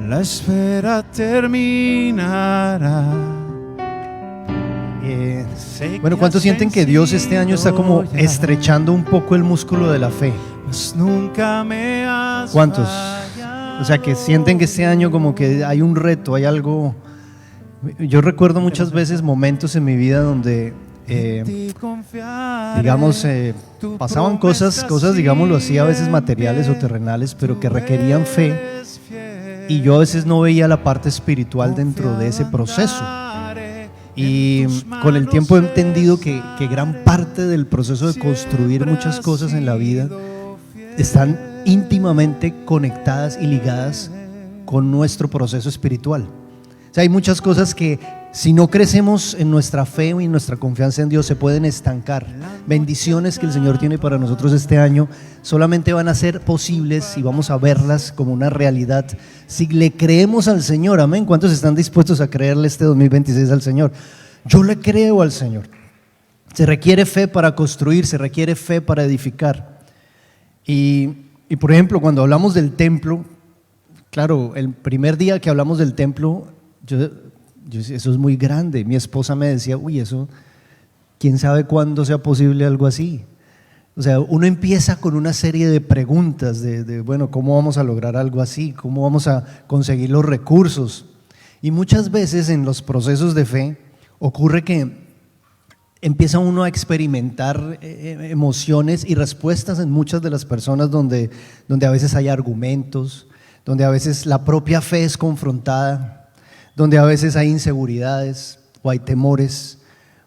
la espera terminará. Bueno, ¿cuántos sienten que Dios este año está como estrechando un poco el músculo de la fe? Pues nunca me has ¿Cuántos? fallado. O sea, que sienten que este año como que hay un reto, hay algo. Yo recuerdo muchas veces momentos en mi vida donde digamos, pasaban cosas, digámoslo así, a veces materiales o terrenales, pero que requerían fe, y yo a veces no veía la parte espiritual dentro de ese proceso. Y con el tiempo he entendido que gran parte del proceso de construir muchas cosas en la vida están íntimamente conectadas y ligadas con nuestro proceso espiritual. O sea, hay muchas cosas que si no crecemos en nuestra fe y en nuestra confianza en Dios se pueden estancar. Bendiciones que el Señor tiene para nosotros este año solamente van a ser posibles y vamos a verlas como una realidad si le creemos al Señor. Amén. ¿Cuántos están dispuestos a creerle este 2026 al Señor? Yo le creo al Señor. Se requiere fe para construir, se requiere fe para edificar. Y por ejemplo, cuando hablamos del templo, claro, el primer día que hablamos del templo, eso es muy grande. Mi esposa me decía, uy, eso, quién sabe cuándo sea posible algo así. O sea, uno empieza con una serie de preguntas bueno, ¿cómo vamos a lograr algo así? ¿Cómo vamos a conseguir los recursos? Y muchas veces en los procesos de fe ocurre que empieza uno a experimentar emociones y respuestas en muchas de las personas donde a veces hay argumentos, donde a veces la propia fe es confrontada, donde a veces hay inseguridades o hay temores,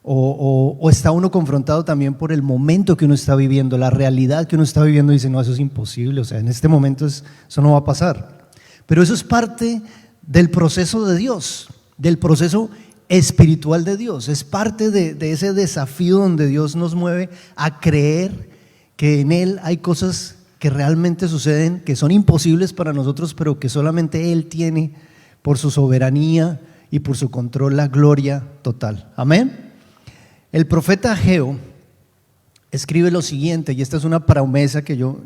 o está uno confrontado también por el momento que uno está viviendo, la realidad que uno está viviendo, y dice, no, eso es imposible, o sea, en este momento eso no va a pasar. Pero eso es parte del proceso de Dios, del proceso espiritual de Dios, es parte de ese desafío donde Dios nos mueve a creer que en Él hay cosas que realmente suceden, que son imposibles para nosotros, pero que solamente Él tiene por su soberanía y por su control, la gloria total. Amén. El profeta Ageo escribe lo siguiente, y esta es una promesa que yo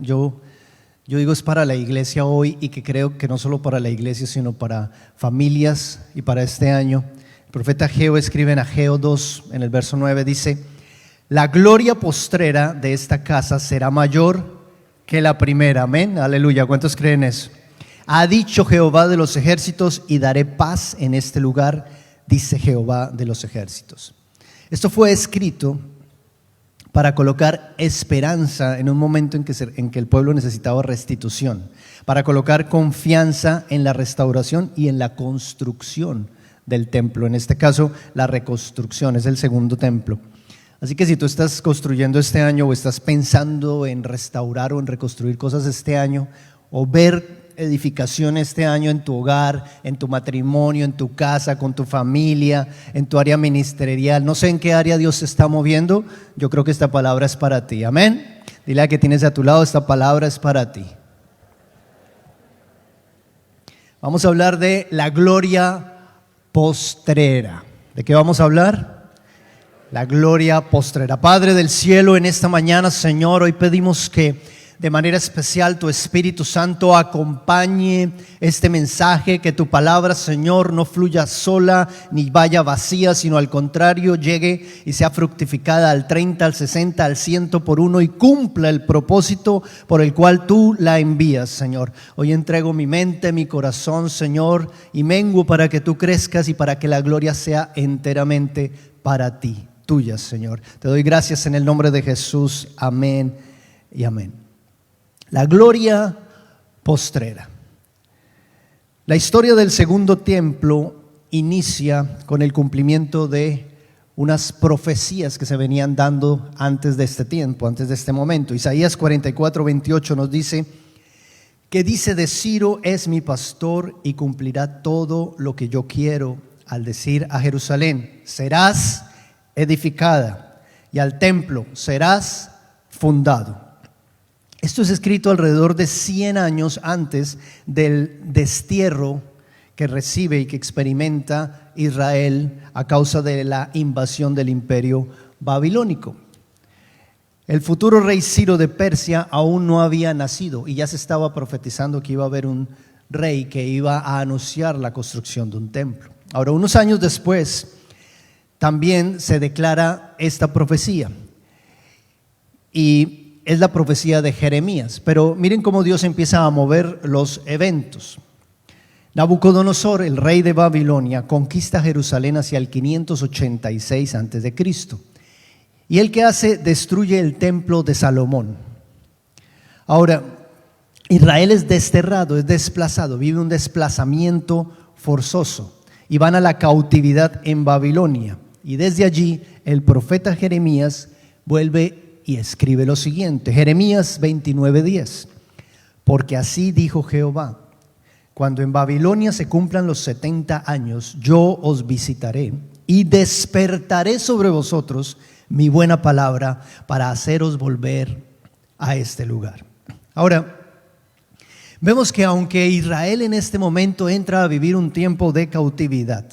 digo es para la iglesia hoy, y que creo que no solo para la iglesia, sino para familias y para este año. El profeta Ageo escribe en Ageo 2, en el verso 9, dice: la gloria postrera de esta casa será mayor que la primera. Amén, aleluya. ¿Cuántos creen eso? Ha dicho Jehová de los ejércitos, y daré paz en este lugar, dice Jehová de los ejércitos. Esto fue escrito para colocar esperanza en un momento en que el pueblo necesitaba restitución, para colocar confianza en la restauración y en la construcción del templo. En este caso, la reconstrucción, es el segundo templo. Así que si tú estás construyendo este año, o estás pensando en restaurar o en reconstruir cosas este año, o ver edificación este año en tu hogar, en tu matrimonio, en tu casa, con tu familia, en tu área ministerial, no sé en qué área Dios se está moviendo, yo creo que esta palabra es para ti. Amén. Dile a que tienes a tu lado, esta palabra es para ti. Vamos a hablar de la gloria postrera. ¿De qué vamos a hablar? La gloria postrera. Padre del cielo, en esta mañana, Señor, hoy pedimos que de manera especial tu Espíritu Santo acompañe este mensaje, que tu palabra, Señor, no fluya sola ni vaya vacía, sino al contrario, llegue y sea fructificada al 30, al 60, al 100 por uno, y cumpla el propósito por el cual tú la envías, Señor. Hoy entrego mi mente, mi corazón, Señor, y menguo para que tú crezcas y para que la gloria sea enteramente para ti, tuya, Señor. Te doy gracias en el nombre de Jesús. Amén y amén. La gloria postrera. La historia del segundo templo inicia con el cumplimiento de unas profecías que se venían dando antes de este tiempo, antes de este momento. Isaías 44:28 nos dice: que dice de Ciro, es mi pastor y cumplirá todo lo que yo quiero, al decir a Jerusalén, serás edificada, y al templo serás fundado. Esto es escrito alrededor de 100 años antes del destierro que recibe y que experimenta Israel a causa de la invasión del imperio babilónico. El futuro rey Ciro de Persia aún no había nacido, y ya se estaba profetizando que iba a haber un rey que iba a anunciar la construcción de un templo. Ahora, unos años después, también se declara esta profecía, y es la profecía de Jeremías. Pero miren cómo Dios empieza a mover los eventos. Nabucodonosor, el rey de Babilonia, conquista Jerusalén hacia el 586 a.C. Y él, ¿qué hace? Destruye el templo de Salomón. Ahora, Israel es desterrado, es desplazado, vive un desplazamiento forzoso y van a la cautividad en Babilonia. Y desde allí el profeta Jeremías vuelve y escribe lo siguiente, Jeremías 29:10: porque así dijo Jehová, cuando en Babilonia se cumplan los 70 años, yo os visitaré y despertaré sobre vosotros mi buena palabra para haceros volver a este lugar. Ahora, vemos que aunque Israel en este momento entra a vivir un tiempo de cautividad,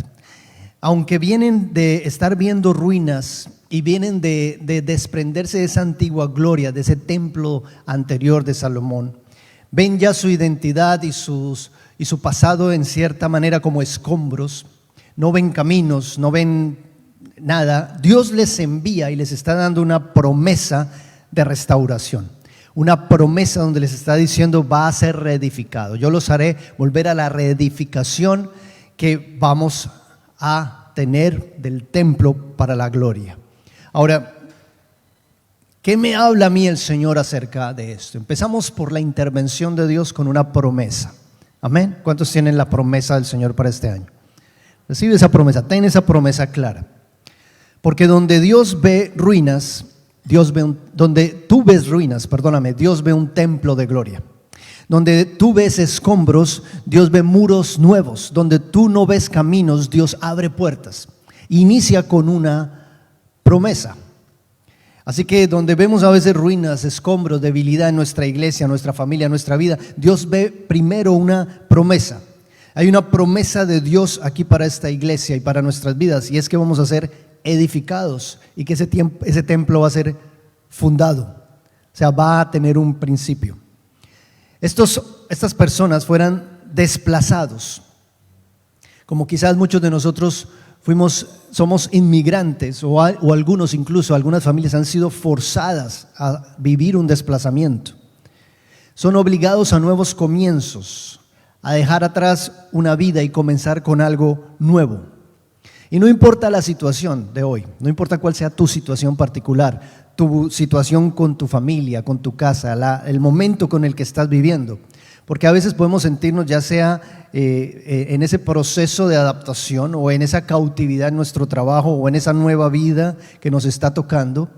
aunque vienen de estar viendo ruinas y vienen de desprenderse de esa antigua gloria, de ese templo anterior de Salomón, ven ya su identidad y su pasado en cierta manera como escombros, no ven caminos, no ven nada. Dios les envía y les está dando una promesa de restauración, una promesa donde les está diciendo va a ser reedificado. Yo los haré volver a la reedificación que vamos a tener del templo para la gloria. Ahora, ¿qué me habla a mí el Señor acerca de esto? Empezamos por la intervención de Dios con una promesa. Amén. ¿Cuántos tienen la promesa del Señor para este año? Recibe esa promesa, ten esa promesa clara. Porque donde Dios ve ruinas, Dios ve Dios ve un templo de gloria. Donde tú ves escombros, Dios ve muros nuevos. Donde tú no ves caminos, Dios abre puertas. Inicia con una promesa. Así que donde vemos a veces ruinas, escombros, debilidad en nuestra iglesia, nuestra familia, nuestra vida, Dios ve primero una promesa. Hay una promesa de Dios aquí para esta iglesia y para nuestras vidas, y es que vamos a ser edificados y que ese templo va a ser fundado, o sea, va a tener un principio. Estas personas fueran desplazados, como quizás muchos de nosotros somos inmigrantes o algunos, incluso algunas familias han sido forzadas a vivir un desplazamiento. Son obligados a nuevos comienzos, a dejar atrás una vida y comenzar con algo nuevo. Y no importa la situación de hoy, no importa cuál sea tu situación particular, tu situación con tu familia, con tu casa, el momento con el que estás viviendo. Porque a veces podemos sentirnos ya sea en ese proceso de adaptación o en esa cautividad en nuestro trabajo o en esa nueva vida que nos está tocando.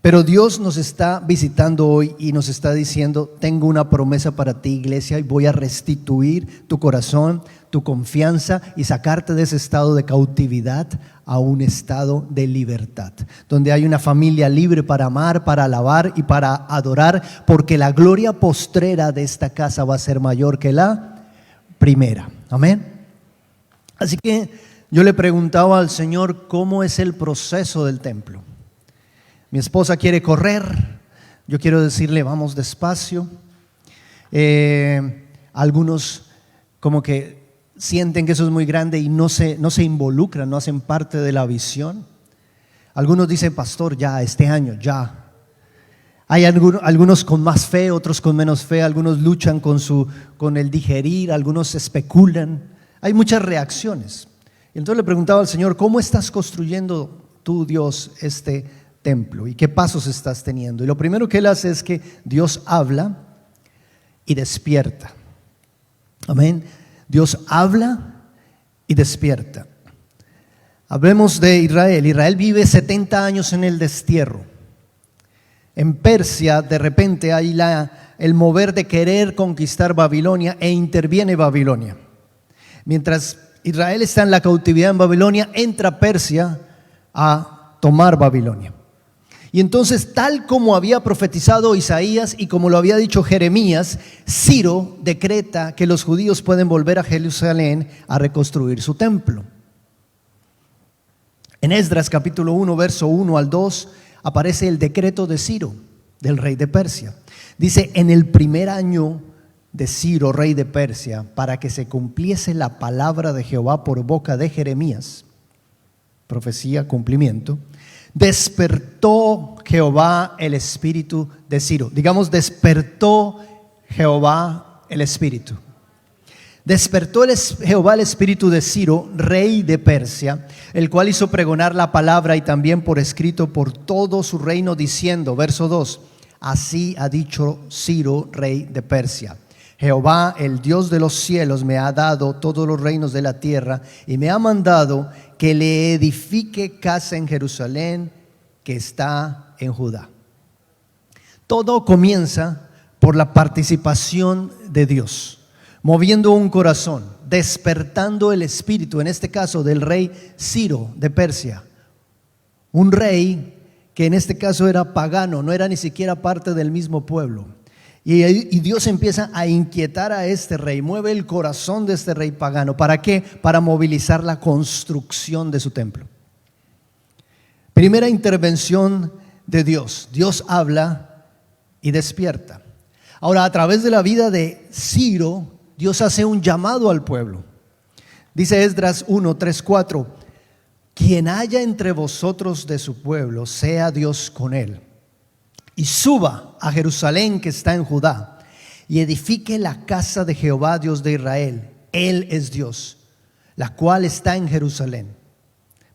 Pero Dios nos está visitando hoy y nos está diciendo, tengo una promesa para ti, iglesia, y voy a restituir tu corazón, tu confianza y sacarte de ese estado de cautividad a un estado de libertad, donde hay una familia libre para amar, para alabar y para adorar, porque la gloria postrera de esta casa va a ser mayor que la primera. Amén. Así que yo le preguntaba al Señor, ¿cómo es el proceso del templo? Mi esposa quiere correr, yo quiero decirle vamos despacio. Algunos como que sienten que eso es muy grande y no se involucran, no hacen parte de la visión. Algunos dicen, pastor, ya este año, ya. Hay algunos con más fe, otros con menos fe, algunos luchan con el digerir, algunos especulan. Hay muchas reacciones. Y entonces le preguntaba al Señor, ¿cómo estás construyendo tú, Dios, este templo y qué pasos estás teniendo? Y lo primero que Él hace es que Dios habla y despierta. Amén. Dios habla y despierta. Hablemos de Israel. Israel vive 70 años en el destierro. En Persia de repente hay el mover de querer conquistar Babilonia e interviene Babilonia. Mientras Israel está en la cautividad en Babilonia, entra Persia a tomar Babilonia. Y entonces, tal como había profetizado Isaías y como lo había dicho Jeremías, Ciro decreta que los judíos pueden volver a Jerusalén a reconstruir su templo. En Esdras capítulo 1, verso 1 al 2, aparece el decreto de Ciro, del rey de Persia. Dice, en el primer año de Ciro, rey de Persia, para que se cumpliese la palabra de Jehová por boca de Jeremías, profecía, cumplimiento, despertó Jehová el espíritu de Ciro. Digamos, despertó Jehová el espíritu. Despertó Jehová el espíritu de Ciro, rey de Persia, el cual hizo pregonar la palabra y también por escrito por todo su reino, diciendo, verso 2, así ha dicho Ciro, rey de Persia: Jehová, el Dios de los cielos, me ha dado todos los reinos de la tierra y me ha mandado que le edifique casa en Jerusalén, que está en Judá. Todo comienza por la participación de Dios, moviendo un corazón, despertando el espíritu, en este caso del rey Ciro de Persia, un rey que en este caso era pagano, no era ni siquiera parte del mismo pueblo. Y Dios empieza a inquietar a este rey, mueve el corazón de este rey pagano. ¿Para qué? Para movilizar la construcción de su templo. Primera intervención de Dios. Dios habla y despierta. Ahora, a través de la vida de Ciro, Dios hace un llamado al pueblo. Dice Esdras 1, 3, 4: quien haya entre vosotros de su pueblo, sea Dios con él, y suba a Jerusalén que está en Judá, y edifique la casa de Jehová Dios de Israel. Él es Dios, la cual está en Jerusalén.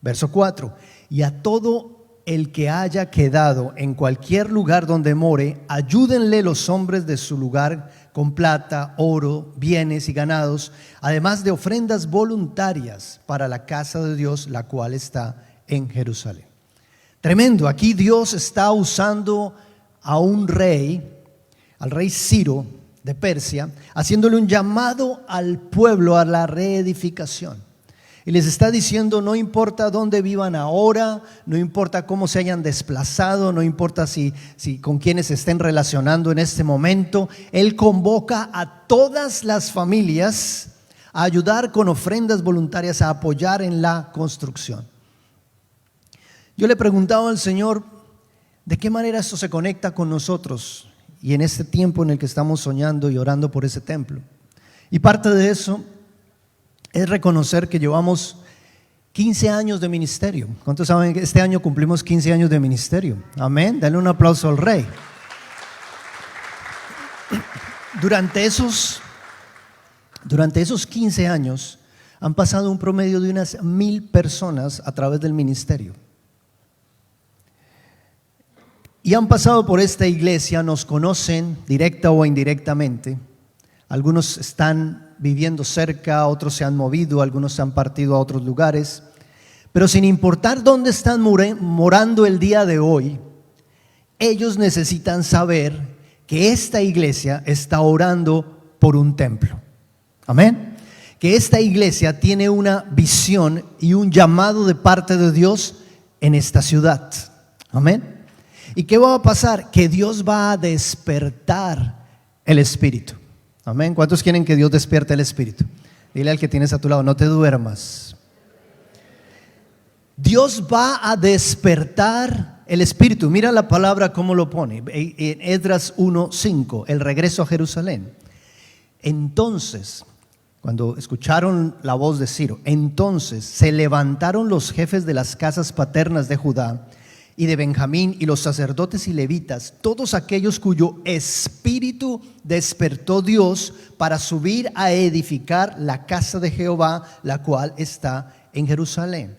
Verso 4: y a todo el que haya quedado en cualquier lugar donde more, ayúdenle los hombres de su lugar con plata, oro, bienes y ganados, además de ofrendas voluntarias para la casa de Dios, la cual está en Jerusalén. Tremendo, aquí Dios está usando a un rey, al rey Ciro de Persia, haciéndole un llamado al pueblo a la reedificación. Y les está diciendo, no importa dónde vivan ahora, no importa cómo se hayan desplazado, no importa si con quienes se estén relacionando en este momento, Él convoca a todas las familias a ayudar con ofrendas voluntarias, a apoyar en la construcción. Yo le preguntaba al Señor, ¿de qué manera esto se conecta con nosotros y en este tiempo en el que estamos soñando y orando por ese templo? Y parte de eso es reconocer que llevamos 15 años de ministerio. ¿Cuántos saben que este año cumplimos 15 años de ministerio? Amén. Dale un aplauso al Rey. Durante esos 15 años han pasado un promedio de unas 1,000 personas a través del ministerio. Y han pasado por esta iglesia, nos conocen directa o indirectamente. Algunos están viviendo cerca, otros se han movido, algunos se han partido a otros lugares. Pero sin importar dónde están morando el día de hoy, ellos necesitan saber que esta iglesia está orando por un templo. Amén. Que esta iglesia tiene una visión y un llamado de parte de Dios en esta ciudad. Amén. ¿Y qué va a pasar? Que Dios va a despertar el espíritu. Amén. ¿Cuántos quieren que Dios despierte el espíritu? Dile al que tienes a tu lado, no te duermas. Dios va a despertar el espíritu. Mira la palabra cómo lo pone. En Esdras 1:5, el regreso a Jerusalén. Entonces, cuando escucharon la voz de Ciro, entonces se levantaron los jefes de las casas paternas de Judá y de Benjamín, y los sacerdotes y levitas, todos aquellos cuyo espíritu despertó Dios para subir a edificar la casa de Jehová, la cual está en Jerusalén.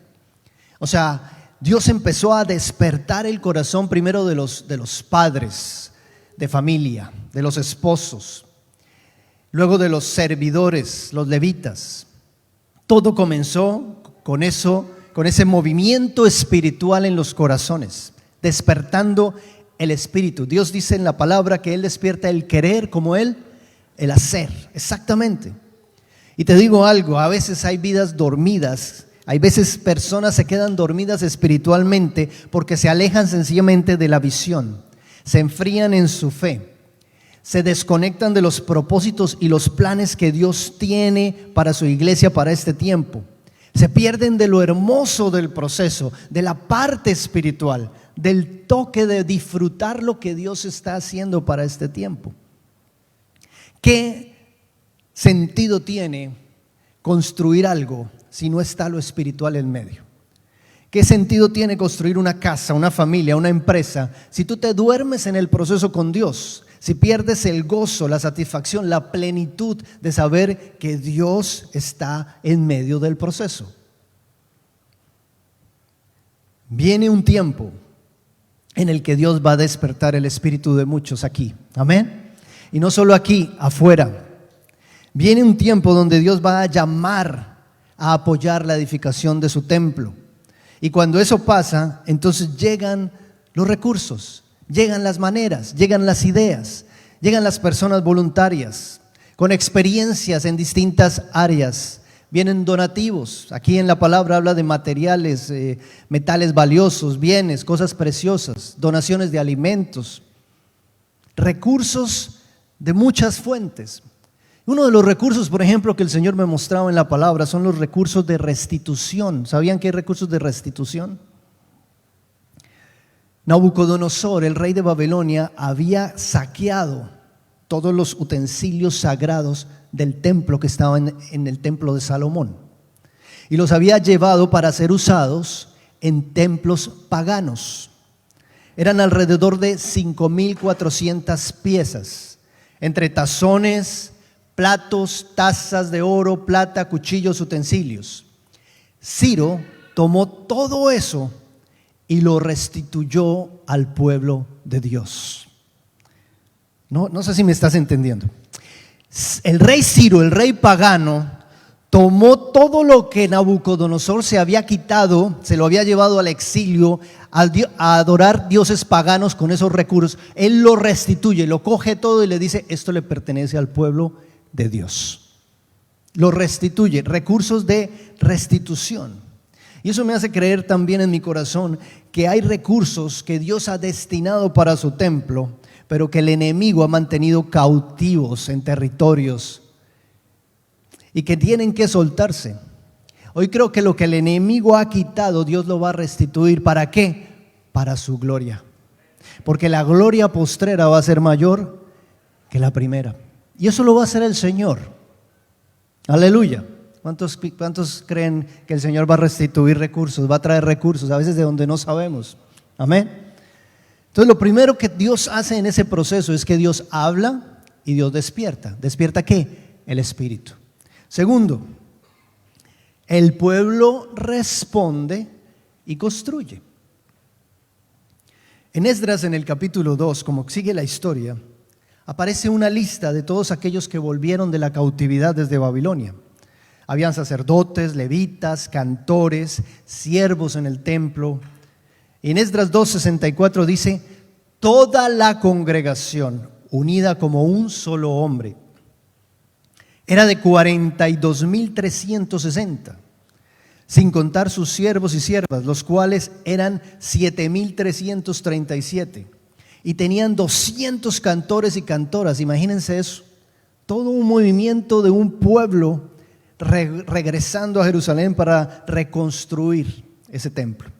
O sea, Dios empezó a despertar el corazón primero de los padres de familia, de los esposos, luego de los servidores, los levitas. Todo comenzó con eso, con ese movimiento espiritual en los corazones, despertando el espíritu. Dios dice en la palabra que Él despierta el querer como el hacer, exactamente. Y te digo algo, a veces hay vidas dormidas, hay veces personas se quedan dormidas espiritualmente porque se alejan sencillamente de la visión, se enfrían en su fe, se desconectan de los propósitos y los planes que Dios tiene para su iglesia para este tiempo. Se pierden de lo hermoso del proceso, de la parte espiritual, del toque de disfrutar lo que Dios está haciendo para este tiempo. ¿Qué sentido tiene construir algo si no está lo espiritual en medio? ¿Qué sentido tiene construir una casa, una familia, una empresa si tú te duermes en el proceso con Dios? Si pierdes el gozo, la satisfacción, la plenitud de saber que Dios está en medio del proceso. Viene un tiempo en el que Dios va a despertar el espíritu de muchos aquí. Amén. Y no solo aquí, afuera. Viene un tiempo donde Dios va a llamar a apoyar la edificación de su templo. Y cuando eso pasa, entonces llegan los recursos, llegan las maneras, llegan las ideas, llegan las personas voluntarias, con experiencias en distintas áreas. Vienen donativos. Aquí en la palabra habla de materiales, metales valiosos, bienes, cosas preciosas, donaciones de alimentos, recursos de muchas fuentes. Uno de los recursos, por ejemplo, que el Señor me mostraba en la palabra son los recursos de restitución. ¿Sabían que hay recursos de restitución? Nabucodonosor, el rey de Babilonia, había saqueado todos los utensilios sagrados del templo que estaba en el templo de Salomón y los había llevado para ser usados en templos paganos. Eran alrededor de 5,400 piezas, entre tazones, platos, tazas de oro, plata, cuchillos, utensilios. Ciro tomó todo eso y lo restituyó al pueblo de Dios. No sé si me estás entendiendo. El rey Ciro, el rey pagano, tomó todo lo que Nabucodonosor se había quitado, se lo había llevado al exilio, a adorar dioses paganos con esos recursos. Él lo restituye, lo coge todo y le dice: esto le pertenece al pueblo de Dios. Lo restituye, recursos de restitución. Y eso me hace creer también en mi corazón que hay recursos que Dios ha destinado para su templo, pero que el enemigo ha mantenido cautivos en territorios y que tienen que soltarse. Hoy creo que lo que el enemigo ha quitado, Dios lo va a restituir. ¿Para qué? Para su gloria. Porque la gloria postrera va a ser mayor que la primera. Y eso lo va a hacer el Señor. Aleluya. ¿Cuántos creen que el Señor va a restituir recursos? Va a traer recursos, a veces de donde no sabemos. Amén. Entonces lo primero que Dios hace en ese proceso es que Dios habla y Dios despierta. ¿Despierta qué? El espíritu. Segundo, el pueblo responde y construye. En Esdras, en el capítulo 2, como sigue la historia, aparece una lista de todos aquellos que volvieron de la cautividad desde Babilonia. Habían sacerdotes, levitas, cantores, siervos en el templo. Y en Esdras 2:64 dice: toda la congregación, unida como un solo hombre, era de 42,360, sin contar sus siervos y siervas, los cuales eran 7,337, y tenían 200 cantores y cantoras. Imagínense eso, todo un movimiento de un pueblo regresando a Jerusalén para reconstruir ese templo.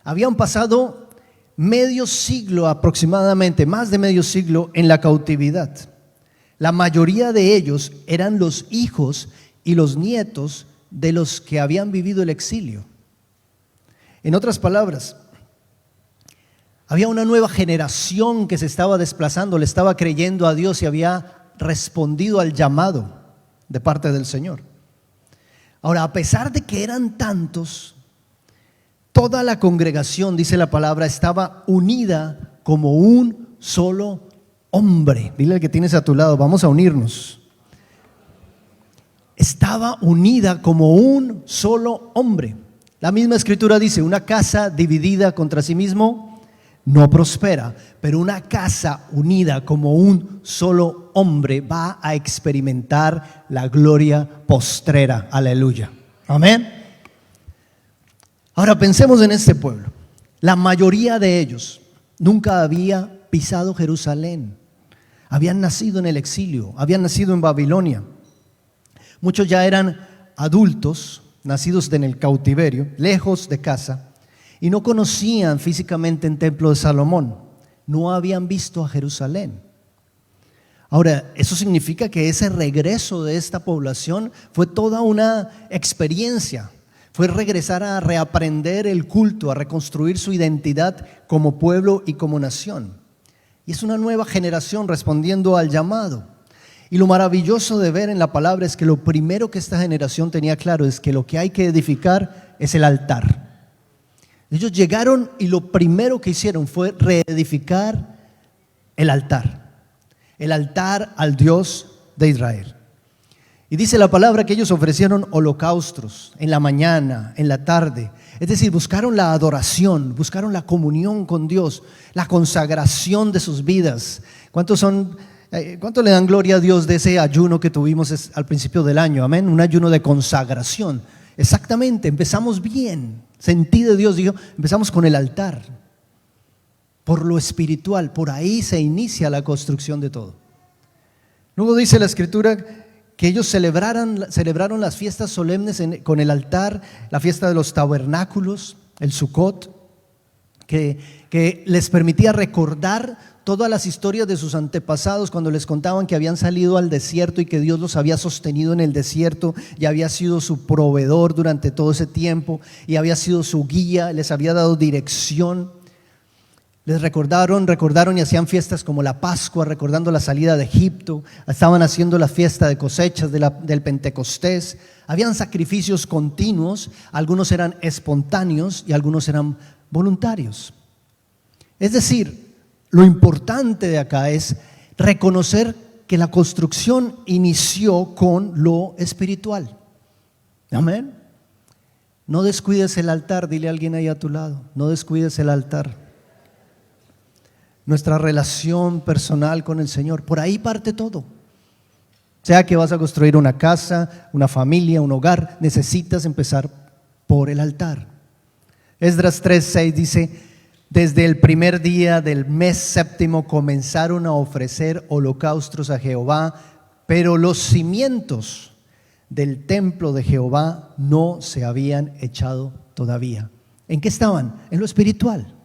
Habían pasado medio siglo aproximadamente, más de medio siglo en la cautividad. La mayoría de ellos eran los hijos y los nietos de los que habían vivido el exilio. En otras palabras, había una nueva generación que se estaba desplazando, le estaba creyendo a Dios y había respondido al llamado de parte del Señor. Ahora, a pesar de que eran tantos, toda la congregación, dice la palabra, estaba unida como un solo hombre. Dile al que tienes a tu lado: vamos a unirnos. Estaba unida como un solo hombre. La misma escritura dice: una casa dividida contra sí mismo no prospera, pero una casa unida como un solo hombre va a experimentar la gloria postrera. Aleluya. Amén. Ahora pensemos en este pueblo. La mayoría de ellos nunca había pisado Jerusalén. Habían nacido en el exilio, habían nacido en Babilonia. Muchos ya eran adultos, nacidos en el cautiverio, lejos de casa, y no conocían físicamente el templo de Salomón. No habían visto a Jerusalén. Ahora, eso significa que ese regreso de esta población fue toda una experiencia. Fue regresar a reaprender el culto, a reconstruir su identidad como pueblo y como nación. Y es una nueva generación respondiendo al llamado. Y lo maravilloso de ver en la palabra es que lo primero que esta generación tenía claro es que lo que hay que edificar es el altar. Ellos llegaron y lo primero que hicieron fue reedificar el altar al Dios de Israel. Y dice la palabra que ellos ofrecieron holocaustos en la mañana, en la tarde. Es decir, buscaron la adoración, buscaron la comunión con Dios, la consagración de sus vidas. ¿Cuánto le dan gloria a Dios de ese ayuno que tuvimos al principio del año? Amén, un ayuno de consagración. Exactamente, empezamos bien. Sentí de Dios, digo, empezamos con el altar. Por lo espiritual, por ahí se inicia la construcción de todo. Luego dice la Escritura que ellos celebraron las fiestas solemnes con el altar, la fiesta de los tabernáculos, el Sukkot, que les permitía recordar todas las historias de sus antepasados cuando les contaban que habían salido al desierto y que Dios los había sostenido en el desierto y había sido su proveedor durante todo ese tiempo y había sido su guía, les había dado dirección. Les recordaron y hacían fiestas como la Pascua, recordando la salida de Egipto. Estaban haciendo la fiesta de cosechas del Pentecostés. Habían sacrificios continuos, algunos eran espontáneos y algunos eran voluntarios. Es decir, lo importante de acá es reconocer que la construcción inició con lo espiritual. Amén. No descuides el altar, dile a alguien ahí a tu lado, no descuides el altar. Nuestra relación personal con el Señor, por ahí parte todo. Sea que vas a construir una casa, una familia, un hogar, necesitas empezar por el altar. Esdras 3:6 dice: desde el primer día del mes séptimo comenzaron a ofrecer holocaustos a Jehová, pero los cimientos del templo de Jehová no se habían echado todavía. ¿En qué estaban? En lo espiritual,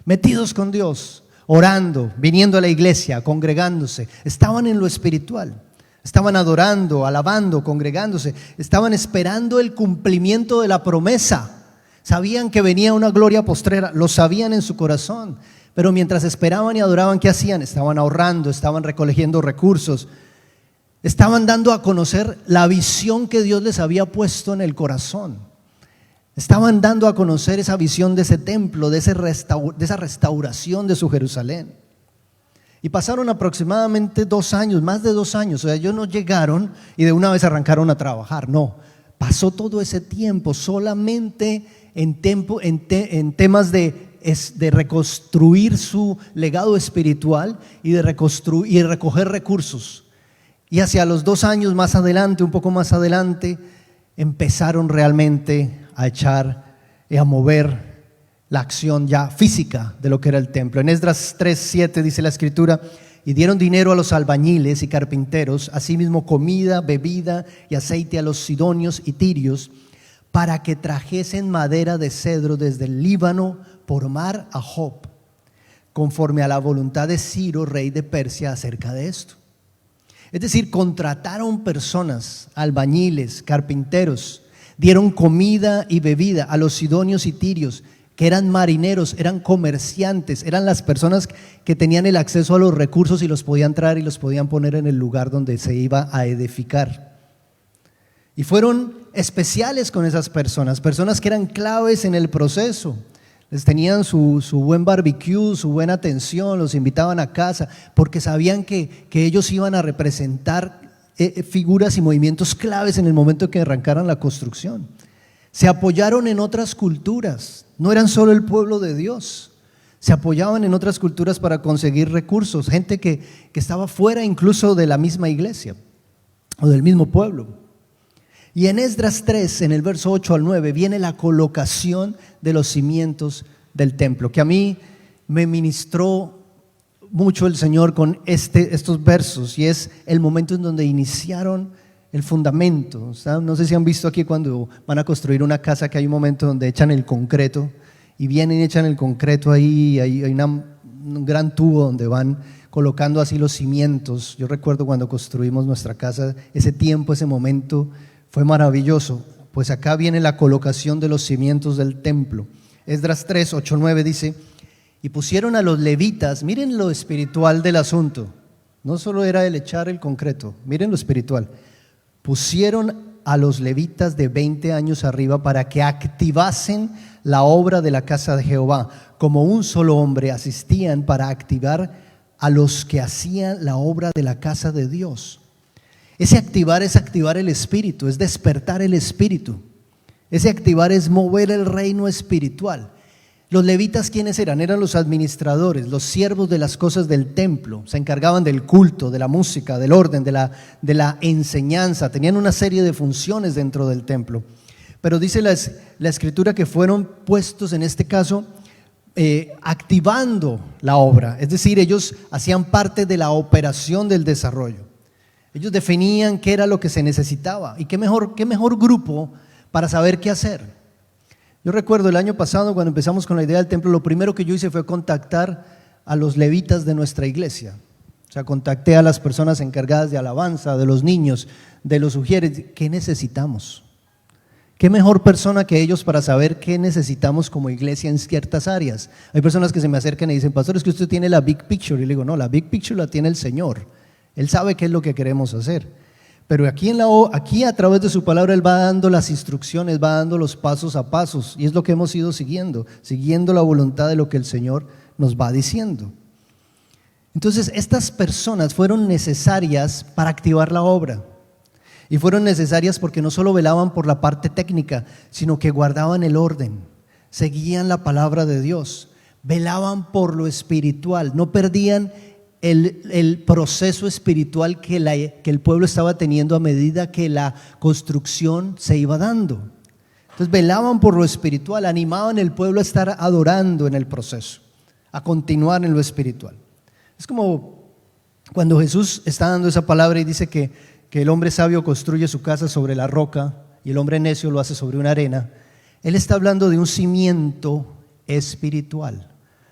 metidos con Dios, orando, viniendo a la iglesia, congregándose. Estaban en lo espiritual, estaban adorando, alabando, congregándose, estaban esperando el cumplimiento de la promesa. Sabían que venía una gloria postrera, lo sabían en su corazón, pero mientras esperaban y adoraban, ¿qué hacían? Estaban ahorrando, estaban recogiendo recursos, estaban dando a conocer la visión que Dios les había puesto en el corazón. Estaban dando a conocer esa visión de ese templo, de esa restauración de su Jerusalén. Y pasaron aproximadamente 2 años, más de 2 años. O sea, ellos no llegaron y de una vez arrancaron a trabajar. No, pasó todo ese tiempo solamente en temas de reconstruir su legado espiritual y de recoger recursos. Y hacia los 2 años más adelante, un poco más adelante, empezaron realmente a echar y a mover la acción ya física de lo que era el templo. En Esdras 3:7 dice la Escritura: y dieron dinero a los albañiles y carpinteros, asimismo comida, bebida y aceite a los sidonios y tirios, para que trajesen madera de cedro desde el Líbano por mar a Job, conforme a la voluntad de Ciro, rey de Persia, acerca de esto. Es decir, contrataron personas, albañiles, carpinteros, dieron comida y bebida a los sidonios y tirios, que eran marineros, eran comerciantes, eran las personas que tenían el acceso a los recursos y los podían traer y los podían poner en el lugar donde se iba a edificar. Y fueron especiales con esas personas que eran claves en el proceso. Les tenían su buen barbecue, su buena atención, los invitaban a casa, porque sabían que ellos iban a representar figuras y movimientos claves en el momento que arrancaran la construcción. Se apoyaron en otras culturas, no eran solo el pueblo de Dios, se apoyaban en otras culturas para conseguir recursos, gente que estaba fuera incluso de la misma iglesia o del mismo pueblo. Y en Esdras 3, en el verso 8 al 9, viene la colocación de los cimientos del templo, que a mí me ministró mucho el Señor con estos versos, y es el momento en donde iniciaron el fundamento. ¿Saben? No sé si han visto aquí cuando van a construir una casa que hay un momento donde echan el concreto y vienen y echan el concreto ahí, hay un gran tubo donde van colocando así los cimientos. Yo recuerdo cuando construimos nuestra casa, ese tiempo, ese momento fue maravilloso. Pues acá viene la colocación de los cimientos del templo. Esdras 3, 8, 9 dice: y pusieron a los levitas, miren lo espiritual del asunto, no solo era el echar el concreto, miren lo espiritual. Pusieron a los levitas de 20 años arriba para que activasen la obra de la casa de Jehová. Como un solo hombre asistían para activar a los que hacían la obra de la casa de Dios. Ese activar es activar el espíritu, es despertar el espíritu. Ese activar es mover el reino espiritual. Los levitas, ¿quiénes eran? Eran los administradores, los siervos de las cosas del templo. Se encargaban del culto, de la música, del orden, de la enseñanza. Tenían una serie de funciones dentro del templo. Pero dice la escritura que fueron puestos en este caso activando la obra. Es decir, ellos hacían parte de la operación del desarrollo. Ellos definían qué era lo que se necesitaba. Y qué mejor grupo para saber qué hacer. Yo recuerdo el año pasado cuando empezamos con la idea del templo, lo primero que yo hice fue contactar a los levitas de nuestra iglesia. O sea, contacté a las personas encargadas de alabanza, de los niños, de los sugieres. ¿Qué necesitamos? ¿Qué mejor persona que ellos para saber qué necesitamos como iglesia en ciertas áreas? Hay personas que se me acercan y dicen: pastor, es que usted tiene la big picture. Y le digo: no, la big picture la tiene el Señor. Él sabe qué es lo que queremos hacer. Pero aquí a través de su palabra Él va dando las instrucciones, va dando los pasos a pasos. Y es lo que hemos ido siguiendo la voluntad de lo que el Señor nos va diciendo. Entonces, estas personas fueron necesarias para activar la obra. Y fueron necesarias porque no solo velaban por la parte técnica, sino que guardaban el orden, seguían la palabra de Dios, velaban por lo espiritual, no perdían el proceso espiritual que el pueblo estaba teniendo a medida que la construcción se iba dando. Entonces velaban por lo espiritual, animaban al pueblo a estar adorando en el proceso, a continuar en lo espiritual. Es como cuando Jesús está dando esa palabra y dice que el hombre sabio construye su casa sobre la roca y el hombre necio lo hace sobre una arena. Él está hablando de un cimiento espiritual.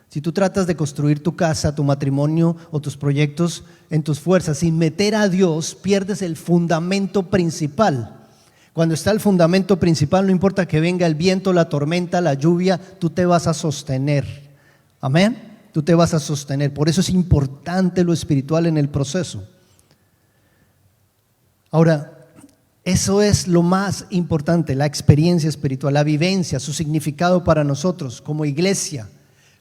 Si tú tratas de construir tu casa, tu matrimonio o tus proyectos en tus fuerzas sin meter a Dios, pierdes el fundamento principal. Cuando está el fundamento principal, no importa que venga el viento, la tormenta, la lluvia, tú te vas a sostener. Amén. Tú te vas a sostener. Por eso es importante lo espiritual en el proceso. Ahora, eso es lo más importante, la experiencia espiritual, la vivencia, su significado para nosotros como iglesia,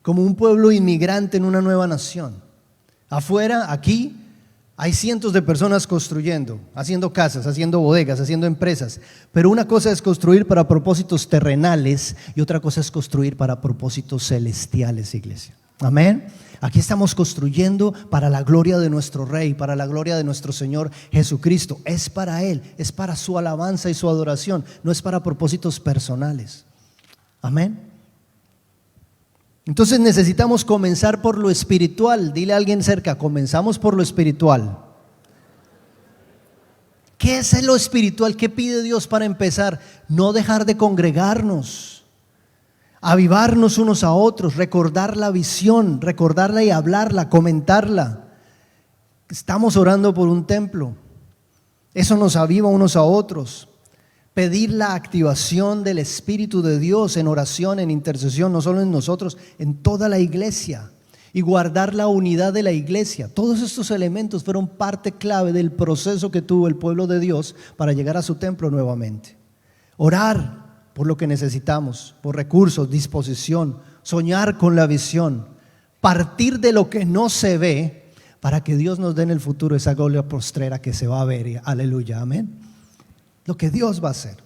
como un pueblo inmigrante en una nueva nación. Afuera, aquí, hay cientos de personas construyendo, haciendo casas, haciendo bodegas, haciendo empresas. Pero una cosa es construir para propósitos terrenales y otra cosa es construir para propósitos celestiales, iglesia. Amén. Aquí estamos construyendo para la gloria de nuestro Rey, para la gloria de nuestro Señor Jesucristo. Es para Él, es para su alabanza y su adoración, no es para propósitos personales. Amén. Entonces necesitamos comenzar por lo espiritual. Dile a alguien cerca: comenzamos por lo espiritual. ¿Qué es lo espiritual? ¿Qué pide Dios para empezar? No dejar de congregarnos, avivarnos unos a otros, recordar la visión, recordarla y hablarla, comentarla. Estamos orando por un templo, eso nos aviva unos a otros. Pedir la activación del Espíritu de Dios en oración, en intercesión, no solo en nosotros, en toda la iglesia. Y guardar la unidad de la iglesia. Todos estos elementos fueron parte clave del proceso que tuvo el pueblo de Dios para llegar a su templo nuevamente. Orar por lo que necesitamos, por recursos, disposición, soñar con la visión, partir de lo que no se ve para que Dios nos dé en el futuro esa gloria postrera que se va a ver. Aleluya, amén. Lo que Dios va a hacer.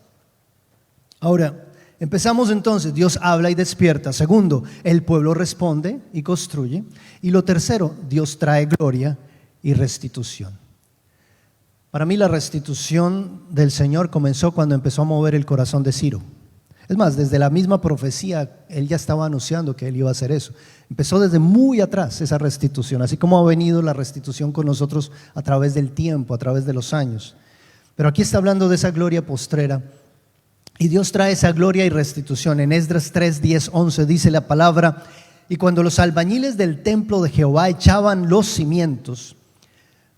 Ahora, empezamos entonces, Dios habla y despierta. Segundo, el pueblo responde y construye. Y lo tercero, Dios trae gloria y restitución. Para mí la restitución del Señor comenzó cuando empezó a mover el corazón de Ciro. Es más, desde la misma profecía, Él ya estaba anunciando que Él iba a hacer eso. Empezó desde muy atrás esa restitución, así como ha venido la restitución con nosotros a través del tiempo, a través de los años. Pero aquí está hablando de esa gloria postrera y Dios trae esa gloria y restitución. En Esdras 3, 10, 11 dice la palabra: Y cuando los albañiles del templo de Jehová echaban los cimientos,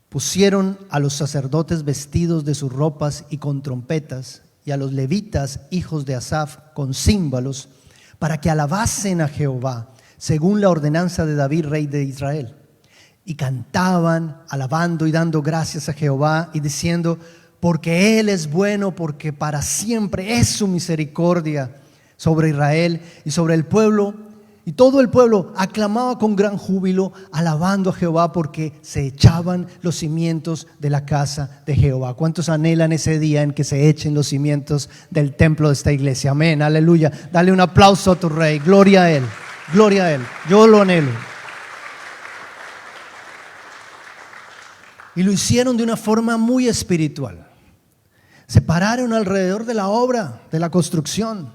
pusieron a los sacerdotes vestidos de sus ropas y con trompetas, y a los levitas, hijos de Asaf, con címbalos, para que alabasen a Jehová, según la ordenanza de David, rey de Israel. Y cantaban, alabando y dando gracias a Jehová, y diciendo: porque Él es bueno, porque para siempre es su misericordia sobre Israel y sobre el pueblo. Y todo el pueblo aclamaba con gran júbilo, alabando a Jehová, porque se echaban los cimientos de la casa de Jehová. ¿Cuántos anhelan ese día en que se echen los cimientos del templo de esta iglesia? Amén, aleluya. Dale un aplauso a tu Rey. Gloria a Él, gloria a Él. Yo lo anhelo. Y lo hicieron de una forma muy espiritual. Se pararon alrededor de la obra, de la construcción,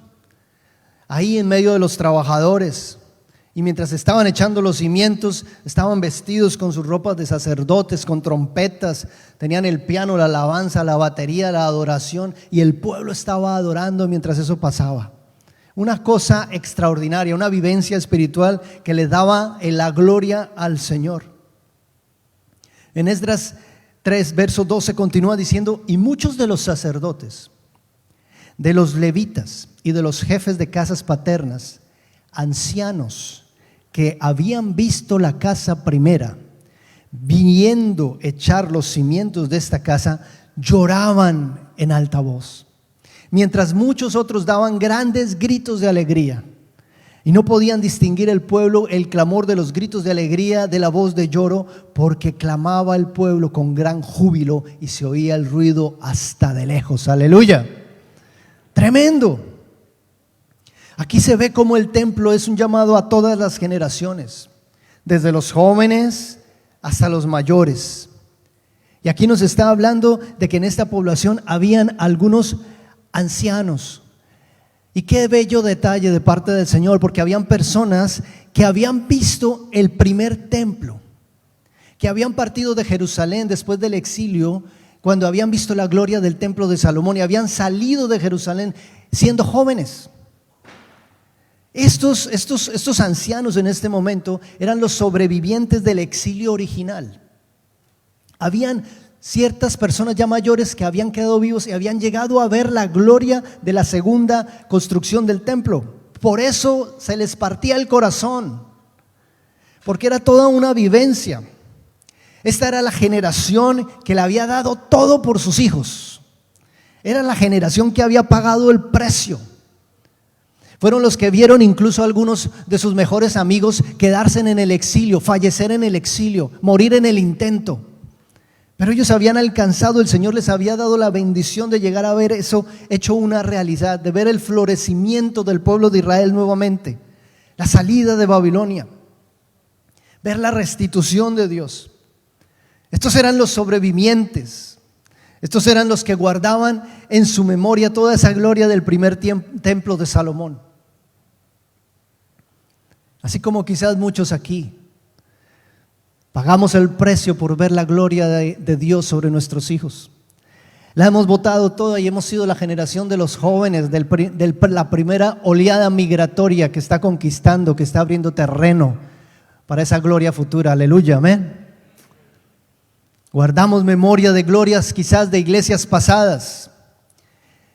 ahí en medio de los trabajadores. Y mientras estaban echando los cimientos, estaban vestidos con sus ropas de sacerdotes, con trompetas, tenían el piano, la alabanza, la batería, la adoración, y el pueblo estaba adorando mientras eso pasaba. Una cosa extraordinaria, una vivencia espiritual que le daba la gloria al Señor. En Esdras 3, verso 12 continúa diciendo: y muchos de los sacerdotes, de los levitas y de los jefes de casas paternas, ancianos que habían visto la casa primera, viniendo echar los cimientos de esta casa, lloraban en alta voz, mientras muchos otros daban grandes gritos de alegría. Y no podían distinguir el pueblo el clamor de los gritos de alegría de la voz de lloro, porque clamaba el pueblo con gran júbilo y se oía el ruido hasta de lejos. Aleluya. Tremendo. Aquí se ve cómo el templo es un llamado a todas las generaciones, desde los jóvenes hasta los mayores. Y aquí nos está hablando de que en esta población habían algunos ancianos. Y qué bello detalle de parte del Señor, porque habían personas que habían visto el primer templo, que habían partido de Jerusalén después del exilio, cuando habían visto la gloria del templo de Salomón, y habían salido de Jerusalén siendo jóvenes. Estos ancianos en este momento eran los sobrevivientes del exilio original. Habían ciertas personas ya mayores que habían quedado vivos y habían llegado a ver la gloria de la segunda construcción del templo. Por eso se les partía el corazón, porque era toda una vivencia. Esta era la generación que le había dado todo por sus hijos. Era la generación que había pagado el precio. Fueron los que vieron incluso a algunos de sus mejores amigos quedarse en el exilio, fallecer en el exilio, morir en el intento. Pero ellos habían alcanzado, el Señor les había dado la bendición de llegar a ver eso hecho una realidad, de ver el florecimiento del pueblo de Israel nuevamente, la salida de Babilonia, ver la restitución de Dios. Estos eran los sobrevivientes. Estos eran los que guardaban en su memoria toda esa gloria del primer templo de Salomón. Así como quizás muchos aquí pagamos el precio por ver la gloria de Dios sobre nuestros hijos. La hemos botado toda y hemos sido la generación de los jóvenes, de la primera oleada migratoria que está conquistando, que está abriendo terreno para esa gloria futura. Aleluya, amén. Guardamos memoria de glorias quizás de iglesias pasadas.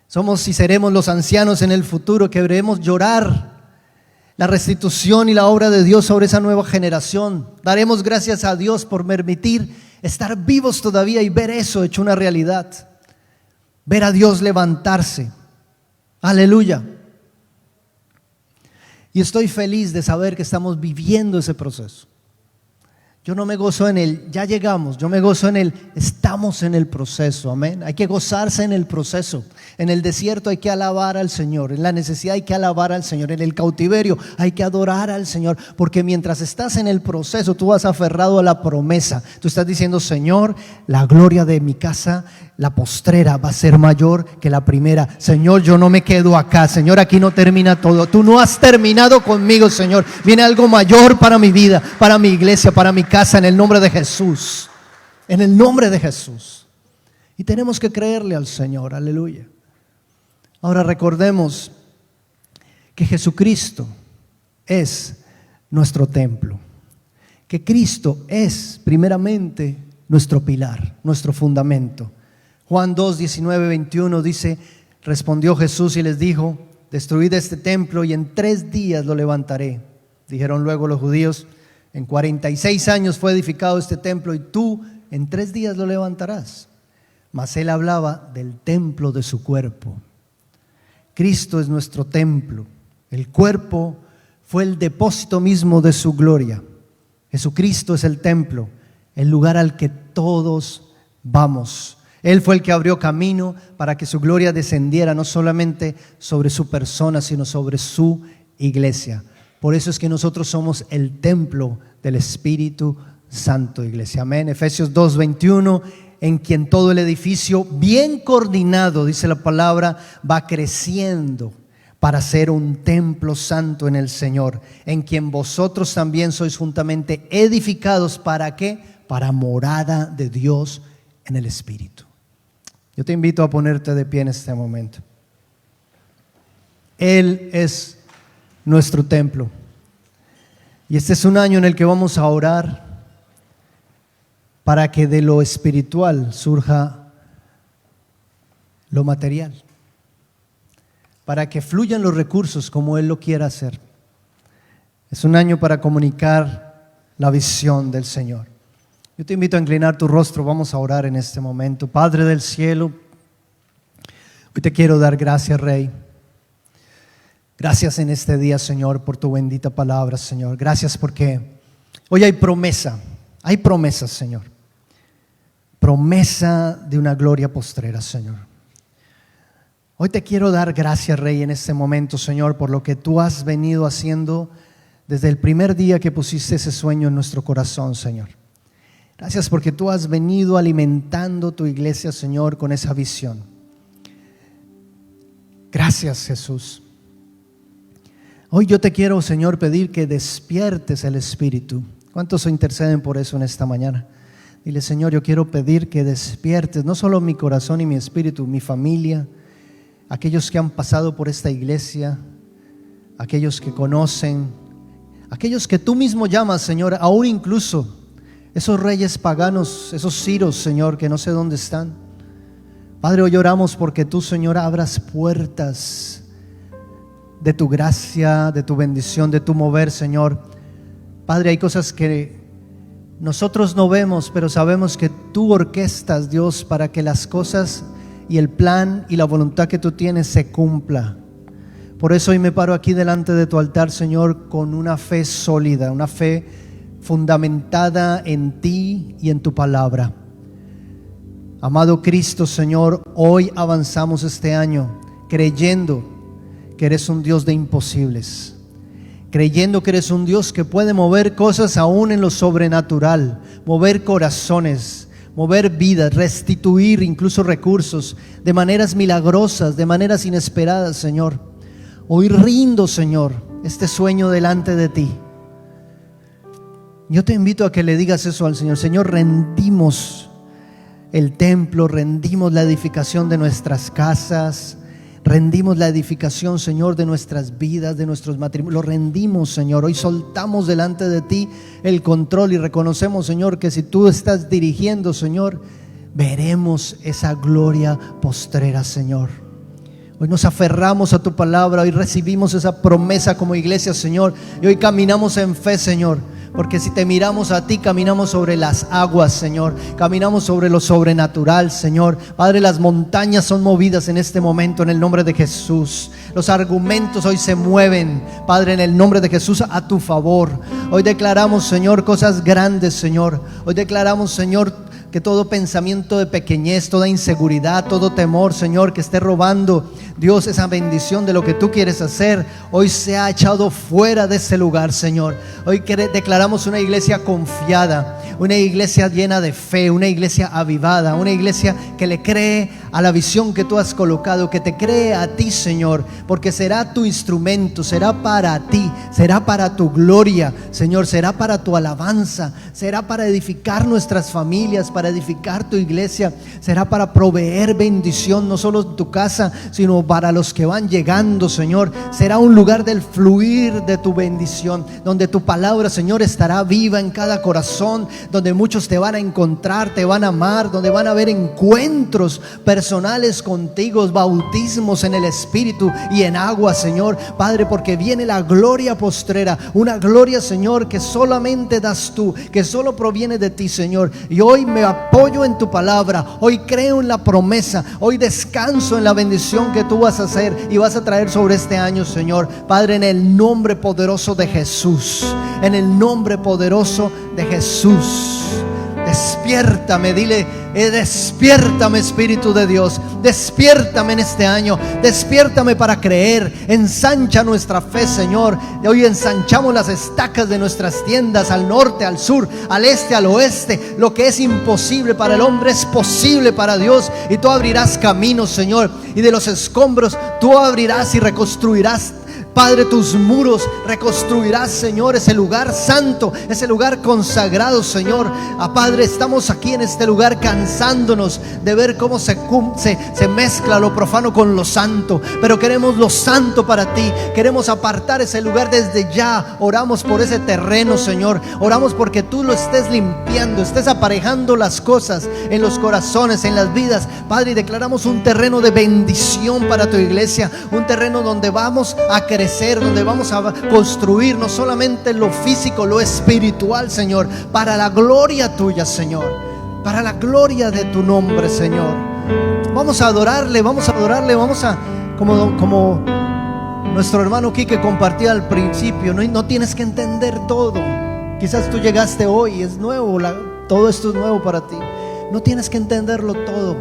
Somos y seremos los ancianos en el futuro que veremos llorar la restitución y la obra de Dios sobre esa nueva generación. Daremos gracias a Dios por permitir estar vivos todavía y ver eso hecho una realidad. Ver a Dios levantarse. Aleluya. Y estoy feliz de saber que estamos viviendo ese proceso. Yo no me gozo en el ya llegamos, yo me gozo en el estamos en el proceso, amén. Hay que gozarse en el proceso. En el desierto hay que alabar al Señor, en la necesidad hay que alabar al Señor, en el cautiverio hay que adorar al Señor, porque mientras estás en el proceso tú vas aferrado a la promesa. Tú estás diciendo: Señor, la gloria de mi casa, la postrera, va a ser mayor que la primera. Señor, yo no me quedo acá. Señor, aquí no termina todo. Tú no has terminado conmigo, Señor. Viene algo mayor para mi vida, para mi iglesia, para mi casa, en el nombre de Jesús. En el nombre de Jesús. Y tenemos que creerle al Señor. Aleluya. Ahora recordemos que Jesucristo es nuestro templo, que Cristo es primeramente nuestro pilar, nuestro fundamento. Juan 2, 19, 21 dice: respondió Jesús y les dijo: destruid este templo y en 3 días lo levantaré. Dijeron luego los judíos: en 46 años fue edificado este templo y tú en 3 días lo levantarás. Mas él hablaba del templo de su cuerpo. Cristo es nuestro templo. El cuerpo fue el depósito mismo de su gloria. Jesucristo es el templo, el lugar al que todos vamos. Él fue el que abrió camino para que su gloria descendiera no solamente sobre su persona, sino sobre su iglesia. Por eso es que nosotros somos el templo del Espíritu Santo, iglesia. Amén. Efesios 2:21, en quien todo el edificio bien coordinado, dice la palabra, va creciendo para ser un templo santo en el Señor, en quien vosotros también sois juntamente edificados. ¿Para qué? Para morada de Dios en el Espíritu. Yo te invito a ponerte de pie en este momento. Él es nuestro templo. Y este es un año en el que vamos a orar para que de lo espiritual surja lo material, para que fluyan los recursos como Él lo quiera hacer. Es un año para comunicar la visión del Señor. Yo te invito a inclinar tu rostro, vamos a orar en este momento. Padre del cielo, hoy te quiero dar gracias, Rey. Gracias en este día, Señor, por tu bendita palabra, Señor. Gracias porque hoy hay promesa, Señor. Promesa de una gloria postrera, Señor. Hoy te quiero dar gracias, Rey, en este momento, Señor, por lo que tú has venido haciendo desde el primer día que pusiste ese sueño en nuestro corazón, Señor. Gracias porque tú has venido alimentando tu iglesia, Señor, con esa visión. Gracias, Jesús. Hoy yo te quiero, Señor, pedir que despiertes el Espíritu. ¿Cuántos interceden por eso en esta mañana? Dile: Señor, yo quiero pedir que despiertes no solo mi corazón y mi espíritu, mi familia, aquellos que han pasado por esta iglesia, aquellos que conocen, aquellos que tú mismo llamas, Señor, aún incluso esos reyes paganos, esos ciros, Señor, que no sé dónde están. Padre, hoy oramos porque tú, Señor, abras puertas de tu gracia, de tu bendición, de tu mover, Señor. Padre, hay cosas que nosotros no vemos, pero sabemos que tú orquestas, Dios, para que las cosas y el plan y la voluntad que tú tienes se cumpla. Por eso hoy me paro aquí delante de tu altar, Señor, con una fe sólida, una fe fundamentada en ti y en tu palabra. Amado Cristo, Señor, hoy avanzamos este año creyendo que eres un Dios de imposibles, creyendo que eres un Dios que puede mover cosas aún en lo sobrenatural, mover corazones, mover vidas, restituir incluso recursos de maneras milagrosas, de maneras inesperadas, Señor. Hoy rindo, Señor, este sueño delante de ti. Yo te invito a que le digas eso al Señor. Señor, rendimos el templo, rendimos la edificación de nuestras casas, rendimos la edificación, Señor, de nuestras vidas, de nuestros matrimonios. Lo rendimos, Señor. Hoy soltamos delante de ti el control y reconocemos, Señor, que si tú estás dirigiendo, Señor, veremos esa gloria postrera, Señor. Hoy nos aferramos a tu palabra, hoy recibimos esa promesa como iglesia, Señor, y hoy caminamos en fe, Señor. Porque si te miramos a ti, caminamos sobre las aguas, Señor. Caminamos sobre lo sobrenatural, Señor. Padre, las montañas son movidas en este momento en el nombre de Jesús. Los argumentos hoy se mueven, Padre, en el nombre de Jesús a tu favor. Hoy declaramos, Señor, cosas grandes, Señor. Hoy declaramos, Señor, que todo pensamiento de pequeñez, toda inseguridad, todo temor, Señor, que esté robando, Dios, esa bendición de lo que tú quieres hacer, hoy se ha echado fuera de ese lugar, Señor. Hoy declaramos una iglesia confiada, una iglesia llena de fe, una iglesia avivada, una iglesia que le cree a la visión que tú has colocado, que te cree a ti, Señor, porque será tu instrumento, será para ti, será para tu gloria, Señor, será para tu alabanza, será para edificar nuestras familias, para edificar tu iglesia, será para proveer bendición, no solo en tu casa, sino para los que van llegando, Señor. Será un lugar del fluir de tu bendición, donde tu palabra, Señor, estará viva en cada corazón, donde muchos te van a encontrar, te van a amar, donde van a haber encuentros personales contigo, bautismos en el Espíritu y en agua, Señor, Padre, porque viene la gloria postrera, una gloria, Señor, que solamente das tú, que solo proviene de ti, Señor. Y hoy me apoyo en tu palabra, hoy creo en la promesa, hoy descanso en la bendición que tú vas a hacer y vas a traer sobre este año, Señor, Padre, en el nombre poderoso de Jesús, en el nombre poderoso de Jesús. Despiértame, dile, despiértame, Espíritu de Dios, despiértame en este año, despiértame para creer, ensancha nuestra fe, Señor. Hoy ensanchamos las estacas de nuestras tiendas al norte, al sur, al este, al oeste. Lo que es imposible para el hombre es posible para Dios, y tú abrirás caminos, Señor, y de los escombros tú abrirás y reconstruirás, Padre, tus muros, reconstruirás, Señor, ese lugar santo, ese lugar consagrado, Señor. Padre, estamos aquí en este lugar cansándonos de ver cómo se mezcla lo profano con lo santo, pero queremos lo santo para ti. Queremos apartar ese lugar desde ya. Oramos por ese terreno, Señor. Oramos porque tú lo estés limpiando, estés aparejando las cosas en los corazones, en las vidas, Padre, y declaramos un terreno de bendición para tu iglesia, un terreno donde vamos a crecer, donde vamos a construir no solamente lo físico, lo espiritual, Señor, para la gloria tuya, Señor, para la gloria de tu nombre, Señor. Vamos a adorarle, vamos a, como nuestro hermano Quique compartía al principio, no tienes que entender todo. Quizás tú llegaste hoy, es nuevo, todo esto es nuevo para ti. No tienes que entenderlo todo,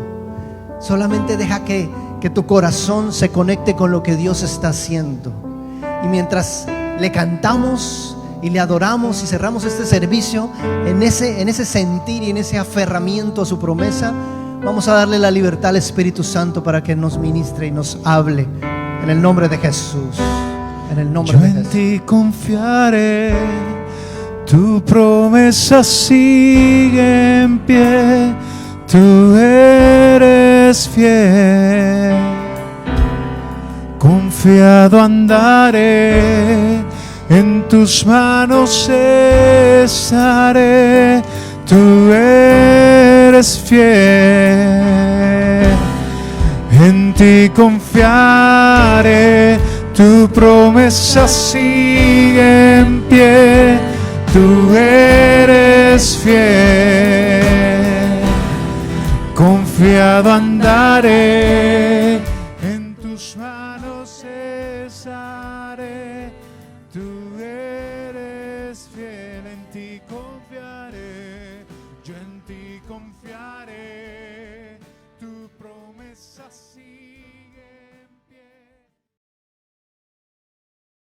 solamente deja que tu corazón se conecte con lo que Dios está haciendo. Y mientras le cantamos y le adoramos y cerramos este servicio en ese sentir y en ese aferramiento a su promesa, vamos a darle la libertad al Espíritu Santo para que nos ministre y nos hable, en el nombre de Jesús, en el nombre de Jesús. Yo en ti confiaré, tu promesa sigue en pie, tú eres fiel. Confiado andaré, en tus manos estaré, tú eres fiel. En ti confiaré, tu promesa sigue en pie, tú eres fiel. Confiado andaré, en tus manos